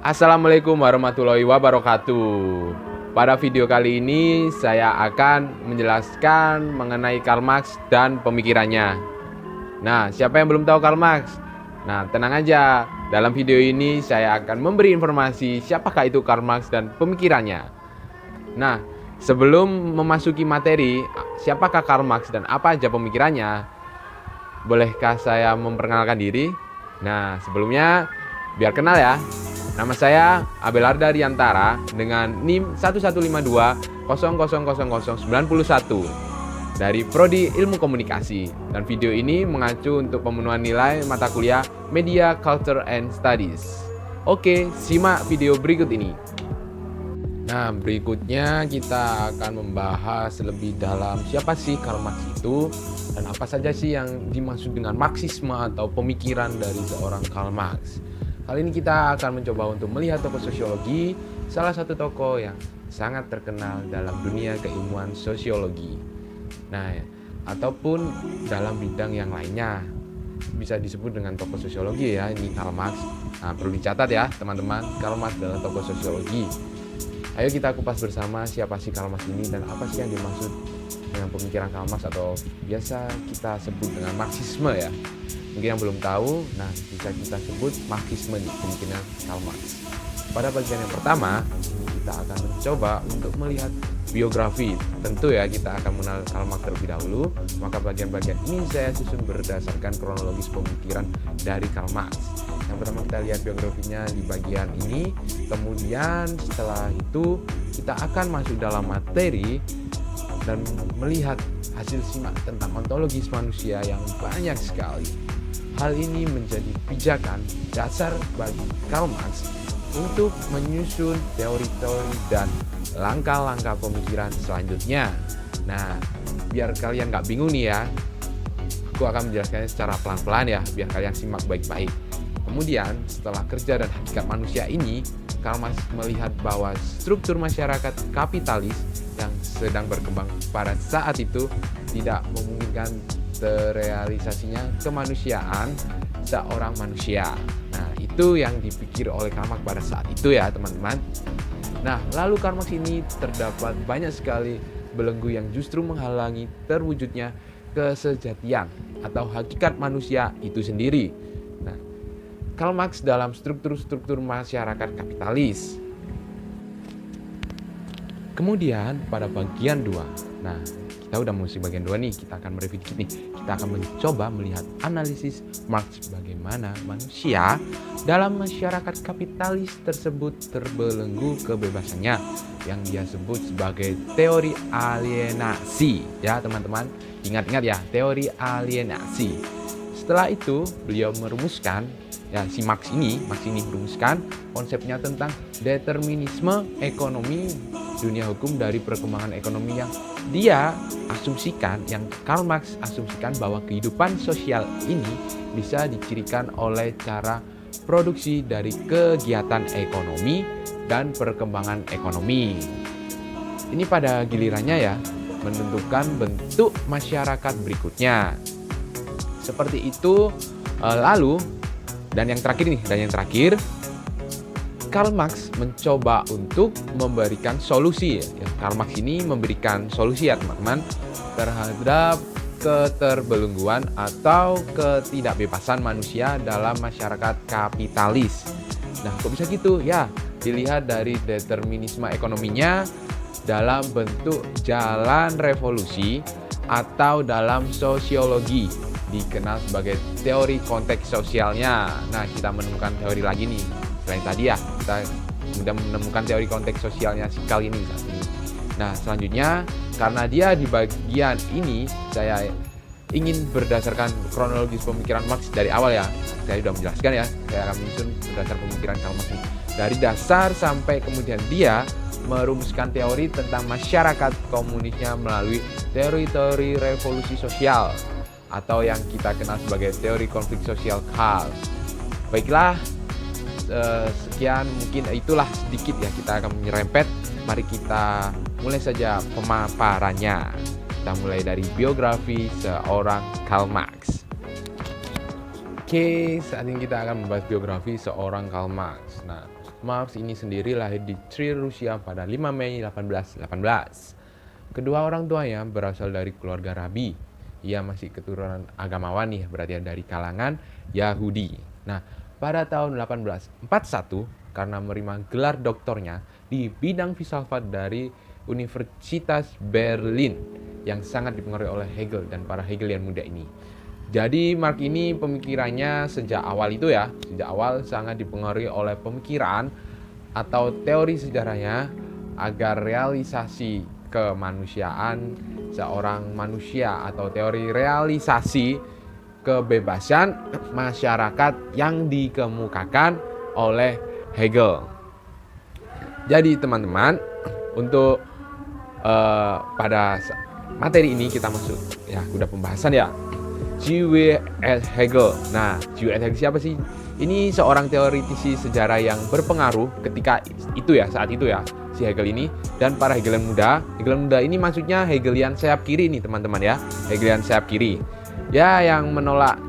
Assalamualaikum warahmatullahi wabarakatuh. Pada video kali ini saya akan menjelaskan mengenai Karl Marx dan pemikirannya. Nah, siapa yang belum tahu Karl Marx? Nah, tenang aja. Dalam video ini saya akan memberi informasi siapakah itu Karl Marx dan pemikirannya. Nah, sebelum memasuki materi, siapakah Karl Marx dan apa aja pemikirannya? Bolehkah saya memperkenalkan diri? Nah, sebelumnya biar kenal ya. Nama saya Abelarda Riantara dengan NIM 1152000091 dari Prodi Ilmu Komunikasi, dan video ini mengacu untuk pemenuhan nilai mata kuliah Media Culture and Studies. Oke, simak video berikut ini. Nah, berikutnya kita akan membahas lebih dalam siapa sih Karl Marx itu dan apa saja sih yang dimaksud dengan Marxisme atau pemikiran dari seorang Karl Marx. Kali ini kita akan mencoba untuk melihat tokoh sosiologi, salah satu tokoh yang sangat terkenal dalam dunia keilmuan sosiologi. Nah, ataupun dalam bidang yang lainnya. Bisa disebut dengan tokoh sosiologi ya, ini Karl Marx. Nah, perlu dicatat ya teman-teman, Karl Marx adalah tokoh sosiologi. Ayo kita kupas bersama siapa sih Karl Marx ini dan apa sih yang dimaksud dengan pemikiran Karl Marx atau biasa kita sebut dengan Marxisme ya. Mungkin yang belum tahu, nah bisa kita sebut Marxisme nih, pemikiran Karl Marx. Pada bagian yang pertama, kita akan mencoba untuk melihat biografi. Tentu ya, kita akan mengenal Karl Marx terlebih dahulu. Maka bagian-bagian ini saya susun berdasarkan kronologis pemikiran dari Karl Marx. Yang pertama kita lihat biografinya di bagian ini. Kemudian setelah itu kita akan masuk dalam materi dan melihat hasil simak tentang ontologis manusia yang banyak sekali. Hal ini menjadi pijakan dasar bagi Karl Marx untuk menyusun teori-teori dan langkah-langkah pemikiran selanjutnya. Nah, biar kalian nggak bingung nih ya, aku akan menjelaskannya secara pelan-pelan ya, biar kalian simak baik-baik. Kemudian, setelah kerja dan hakikat manusia ini, Karl Marx melihat bahwa struktur masyarakat kapitalis yang sedang berkembang pada saat itu tidak memungkinkan terrealisasinya kemanusiaan seorang manusia. Nah, itu yang dipikir oleh Karl Marx pada saat itu ya teman-teman. Nah, lalu Karl Marx ini terdapat banyak sekali belenggu yang justru menghalangi terwujudnya kesejatian atau hakikat manusia itu sendiri. Nah, Karl Marx dalam struktur-struktur masyarakat kapitalis. Kemudian pada bagian 2. Nah, kita udah masuk bagian 2 nih, kita akan mereview dikit nih. Kita akan mencoba melihat analisis Marx bagaimana manusia dalam masyarakat kapitalis tersebut terbelenggu kebebasannya yang dia sebut sebagai teori alienasi ya teman-teman. Ingat-ingat ya, teori alienasi. Setelah itu beliau merumuskan ya, si Marx ini merumuskan konsepnya tentang determinisme ekonomi dunia hukum dari perkembangan ekonomi yang dia asumsikan, yang Karl Marx asumsikan bahwa kehidupan sosial ini bisa dicirikan oleh cara produksi dari kegiatan ekonomi dan perkembangan ekonomi. Ini pada gilirannya ya menentukan bentuk masyarakat berikutnya. Seperti itu. Lalu dan yang terakhir Karl Marx mencoba untuk memberikan solusi ya. Karl Marx ini memberikan solusi ya teman-teman terhadap keterbelengguan atau ketidakbebasan manusia dalam masyarakat kapitalis. Nah, kok bisa gitu? Ya, dilihat dari determinisme ekonominya dalam bentuk jalan revolusi atau dalam sosiologi dikenal sebagai teori konteks sosialnya. Nah, kita menemukan teori lagi nih. Selain tadi ya, kita sudah menemukan teori konteks sosialnya si kali ini saat ini. Nah, selanjutnya karena dia di bagian ini saya ingin berdasarkan kronologis pemikiran Marx dari awal ya. Saya sudah menjelaskan ya, saya akan menyusun berdasar pemikiran Karl Marx dari dasar sampai kemudian dia merumuskan teori tentang masyarakat komunisnya melalui teori-teori revolusi sosial atau yang kita kenal sebagai teori konflik sosial Karl. Baiklah, sekian mungkin itulah sedikit ya, kita akan menyerempet. Mari kita mulai saja pemaparannya. Kita mulai dari biografi seorang Karl Marx. Oke, saat ini kita akan membahas biografi seorang Karl Marx. Nah, Marx ini sendiri lahir di Trier, Rusia pada 5 Mei 1818. Kedua orang tuanya berasal dari keluarga rabi. Ia masih keturunan agamawan nih, berarti dari kalangan Yahudi. Nah, pada tahun 1841, karena menerima gelar doktornya di bidang filsafat dari Universitas Berlin yang sangat dipengaruhi oleh Hegel dan para Hegelian muda ini. Jadi Marx ini pemikirannya sejak awal sangat dipengaruhi oleh pemikiran atau teori sejarahnya agar realisasi kemanusiaan seorang manusia atau teori realisasi kebebasan masyarakat yang dikemukakan oleh Hegel. Jadi teman-teman, untuk pada materi ini kita masuk ya, udah pembahasan ya. G.W.S. Hegel. Nah, G.W.S. Hegel siapa sih? Ini seorang teoritisi sejarah yang berpengaruh ketika itu ya, saat itu ya, si Hegel ini dan para Hegelian muda. Hegelian muda ini maksudnya Hegelian sayap kiri nih teman-teman ya, Hegelian sayap kiri. Ya, yang menolak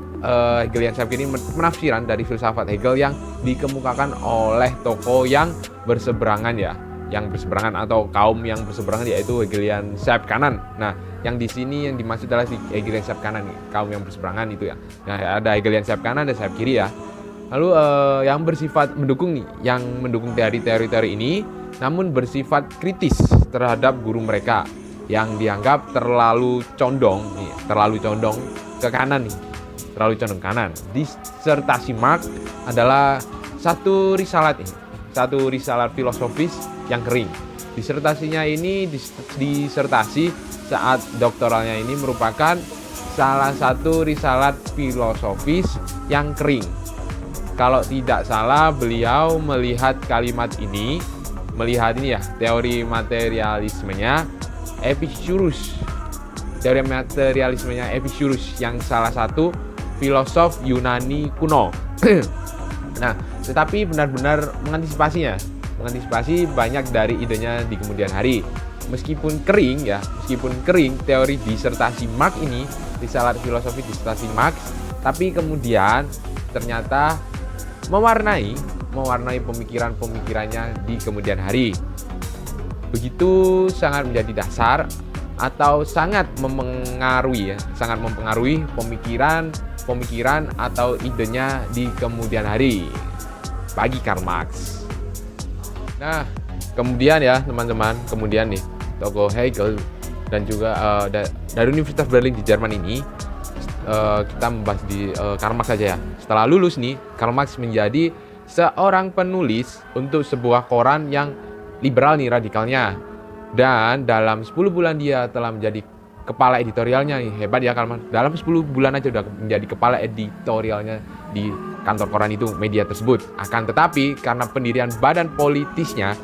Hegelian sayap kiri penafsiran dari filsafat Hegel yang dikemukakan oleh tokoh yang berseberangan ya, yang berseberangan atau kaum yang berseberangan, yaitu Hegelian sayap kanan. Nah, yang di sini yang dimaksud adalah Hegelian sayap kanan nih, kaum yang berseberangan itu ya. Nah, ada Hegelian sayap kanan, ada sayap kiri ya. Lalu yang bersifat mendukung nih, yang mendukung teori-teori ini, namun bersifat kritis terhadap guru mereka yang dianggap terlalu condong ke kanan nih, terlalu condong kanan. Disertasi Marx adalah satu risalat filosofis yang kering. Disertasinya ini disertasi saat doktoralnya ini merupakan salah satu risalat filosofis yang kering. Kalau tidak salah, beliau melihat ya, teori materialismenya Epicurus. Teori materialismenya Epicurus yang salah satu filosof Yunani kuno. Nah, tetapi benar-benar mengantisipasi banyak dari idenya di kemudian hari. Meskipun kering, teori disertasi Marx ini, risalat filosofi disertasi Marx, tapi kemudian ternyata mewarnai pemikirannya di kemudian hari. Begitu sangat menjadi dasar atau sangat mempengaruhi pemikiran atau idenya di kemudian hari bagi Karl Marx. Nah, kemudian ya teman-teman, nih tokoh Hegel dan juga dari Universitas Berlin di Jerman ini, kita membahas di Karl Marx saja ya. Setelah lulus nih, Karl Marx menjadi seorang penulis untuk sebuah koran yang liberal nih radikalnya. Dan dalam 10 bulan dia telah menjadi kepala editorialnya. Hebat ya Karl Marx. Dalam 10 bulan aja udah menjadi kepala editorialnya di kantor koran itu, media tersebut. Akan tetapi karena pendirian badan politisnya,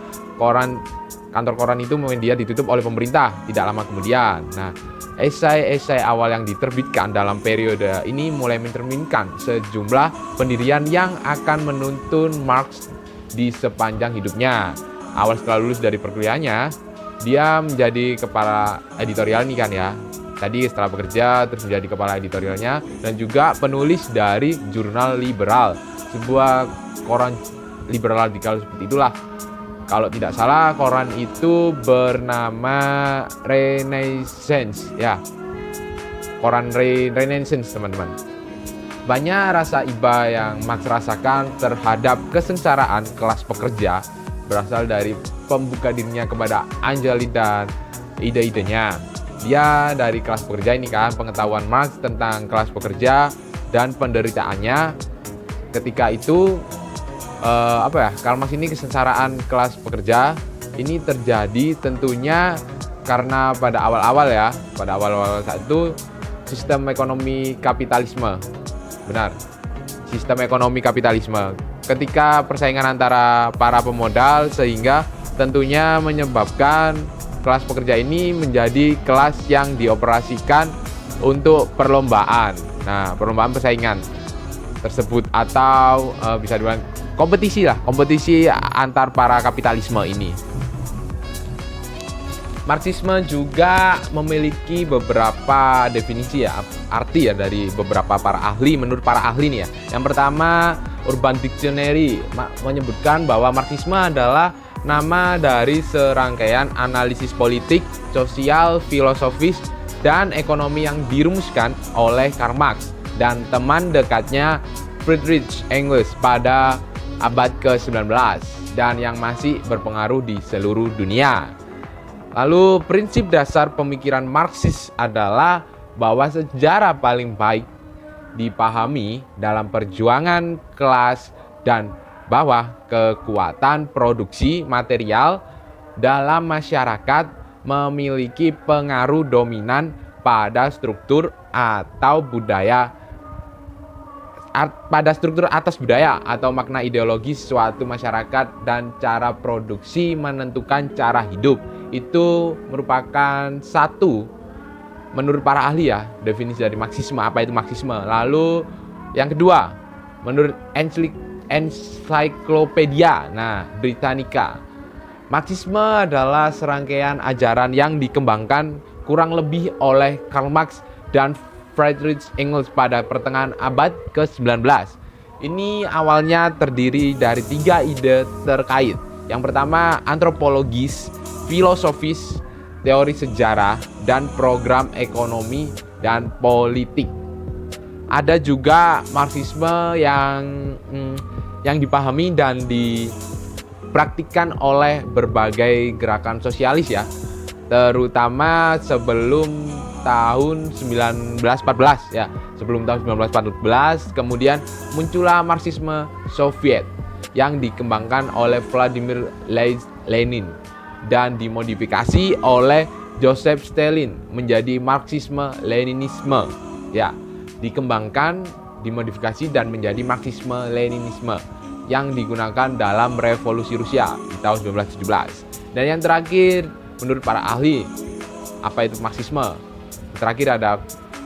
kantor koran itu media ditutup oleh pemerintah tidak lama kemudian. Nah, esai-esai awal yang diterbitkan dalam periode ini mulai mencerminkan sejumlah pendirian yang akan menuntun Marx di sepanjang hidupnya. Awal setelah lulus dari perkuliahannya, dia menjadi kepala editorial nih kan ya. Tadi setelah bekerja terus menjadi kepala editorialnya dan juga penulis dari jurnal liberal, sebuah koran liberal radikal seperti itulah. Kalau tidak salah koran itu bernama Renaissance ya. Koran Renaissance teman-teman. Banyak rasa iba yang Marx rasakan terhadap kesengsaraan kelas pekerja berasal dari pembuka dirinya kepada Angeli dan ide-idenya. Dia dari kelas pekerja ini kan, pengetahuan Marx tentang kelas pekerja dan penderitaannya ketika itu Karl Marx ini kesengsaraan kelas pekerja ini terjadi tentunya karena pada awal-awal saat itu sistem ekonomi kapitalisme. Benar. Sistem ekonomi kapitalisme. Ketika persaingan antara para pemodal sehingga tentunya menyebabkan kelas pekerja ini menjadi kelas yang dioperasikan untuk perlombaan. Nah, perlombaan persaingan tersebut atau bisa dibilang kompetisi antar para kapitalisme ini. Marxisme juga memiliki beberapa definisi ya, arti ya dari beberapa para ahli, menurut para ahli nih ya. Yang pertama, Urban Dictionary menyebutkan bahwa Marxisme adalah nama dari serangkaian analisis politik, sosial, filosofis, dan ekonomi yang dirumuskan oleh Karl Marx dan teman dekatnya Friedrich Engels pada abad ke-19 dan yang masih berpengaruh di seluruh dunia. Lalu prinsip dasar pemikiran Marxis adalah bahwa sejarah paling baik dipahami dalam perjuangan kelas dan bahwa kekuatan produksi material dalam masyarakat memiliki pengaruh dominan pada struktur atau budaya atas budaya atau makna ideologis suatu masyarakat dan cara produksi menentukan cara hidup. Itu merupakan satu menurut para ahli ya definisi dari Marxisme. Apa itu Marxisme? Lalu yang kedua, menurut Encyclopedia Britannica, Marxisme adalah serangkaian ajaran yang dikembangkan kurang lebih oleh Karl Marx dan Friedrich Engels pada pertengahan abad ke-19. Ini awalnya terdiri dari 3 ide terkait. Yang pertama, antropologis, filosofis, teori sejarah, dan program ekonomi dan politik. Ada juga Marxisme yang dipahami dan dipraktikkan oleh berbagai gerakan sosialis ya, terutama sebelum tahun 1914 ya. Sebelum tahun 1914 kemudian muncullah Marxisme Soviet yang dikembangkan oleh Vladimir Lenin dan dimodifikasi oleh Joseph Stalin menjadi Marxisme Leninisme ya. Dikembangkan, dimodifikasi dan menjadi Marxisme Leninisme yang digunakan dalam revolusi Rusia di tahun 1917. Dan yang terakhir menurut para ahli, apa itu Marxisme? Terakhir ada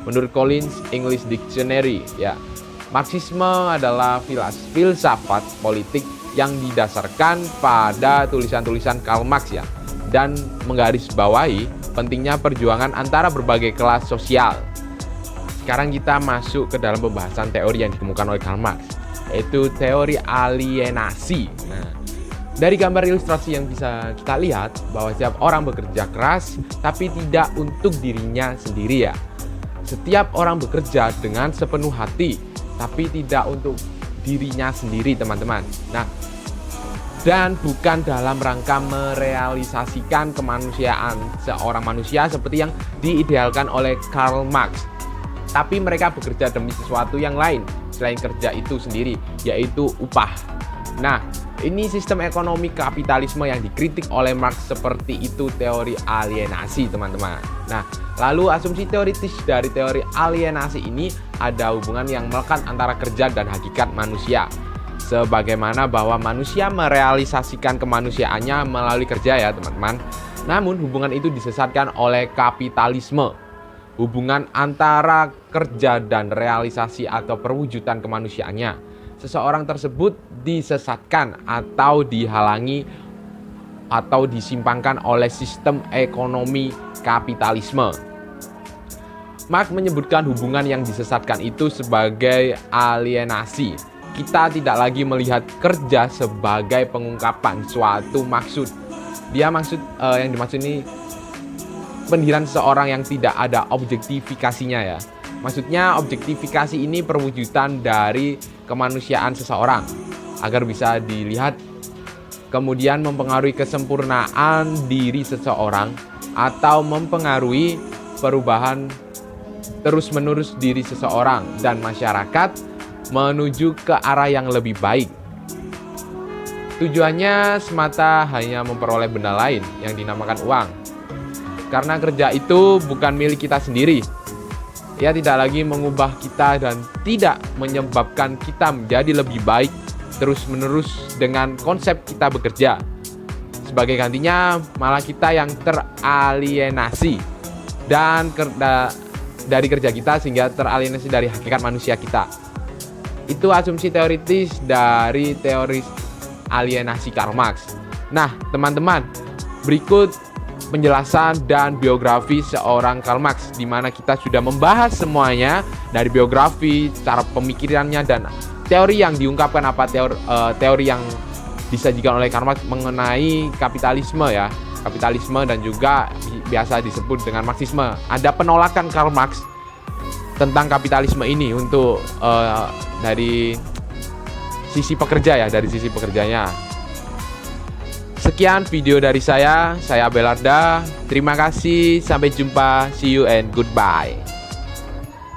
menurut Collins English Dictionary ya. Marxisme adalah filsafat politik yang didasarkan pada tulisan-tulisan Karl Marx ya, dan menggarisbawahi pentingnya perjuangan antara berbagai kelas sosial. Sekarang kita masuk ke dalam pembahasan teori yang dikemukakan oleh Karl Marx, yaitu teori alienasi. Dari gambar ilustrasi yang bisa kita lihat bahwa setiap orang bekerja keras tapi tidak untuk dirinya sendiri ya. Setiap orang bekerja dengan sepenuh hati tapi tidak untuk dirinya sendiri, teman-teman. Dan bukan dalam rangka merealisasikan kemanusiaan seorang manusia seperti yang diidealkan oleh Karl Marx. Tapi mereka bekerja demi sesuatu yang lain selain kerja itu sendiri, yaitu upah. Ini sistem ekonomi kapitalisme yang dikritik oleh Marx, seperti itu teori alienasi, teman-teman. Lalu asumsi teoritis dari teori alienasi ini ada hubungan yang melekat antara kerja dan hakikat manusia. Sebagaimana bahwa manusia merealisasikan kemanusiaannya melalui kerja ya, teman-teman. Namun hubungan itu disesatkan oleh kapitalisme. Hubungan antara kerja dan realisasi atau perwujudan kemanusiaannya. Seseorang tersebut disesatkan atau dihalangi atau disimpangkan oleh sistem ekonomi kapitalisme. Marx menyebutkan hubungan yang disesatkan itu sebagai alienasi. Kita tidak lagi melihat kerja sebagai pengungkapan suatu maksud. Yang dimaksud ini pendirian seseorang yang tidak ada objektifikasinya ya. Maksudnya objektifikasi ini perwujudan dari kemanusiaan seseorang agar bisa dilihat, kemudian mempengaruhi kesempurnaan diri seseorang atau mempengaruhi perubahan terus-menerus diri seseorang dan masyarakat menuju ke arah yang lebih baik. Tujuannya semata hanya memperoleh benda lain yang dinamakan uang. Karena kerja itu bukan milik kita sendiri. Ia tidak lagi mengubah kita dan tidak menyebabkan kita menjadi lebih baik terus-menerus dengan konsep kita bekerja. Sebagai gantinya malah kita yang teralienasi dan dari kerja kita sehingga teralienasi dari hakikat manusia kita. Itu asumsi teoritis dari teori alienasi Karl Marx. Teman-teman, berikut penjelasan dan biografi seorang Karl Marx, di mana kita sudah membahas semuanya dari biografi, cara pemikirannya, dan teori yang diungkapkan, teori yang disajikan oleh Karl Marx mengenai kapitalisme ya, kapitalisme dan juga biasa disebut dengan Marxisme. Ada penolakan Karl Marx tentang kapitalisme ini untuk dari sisi pekerja ya, dari sisi pekerjanya. Sekian video dari saya Abelarda. Terima kasih, sampai jumpa, see you and goodbye.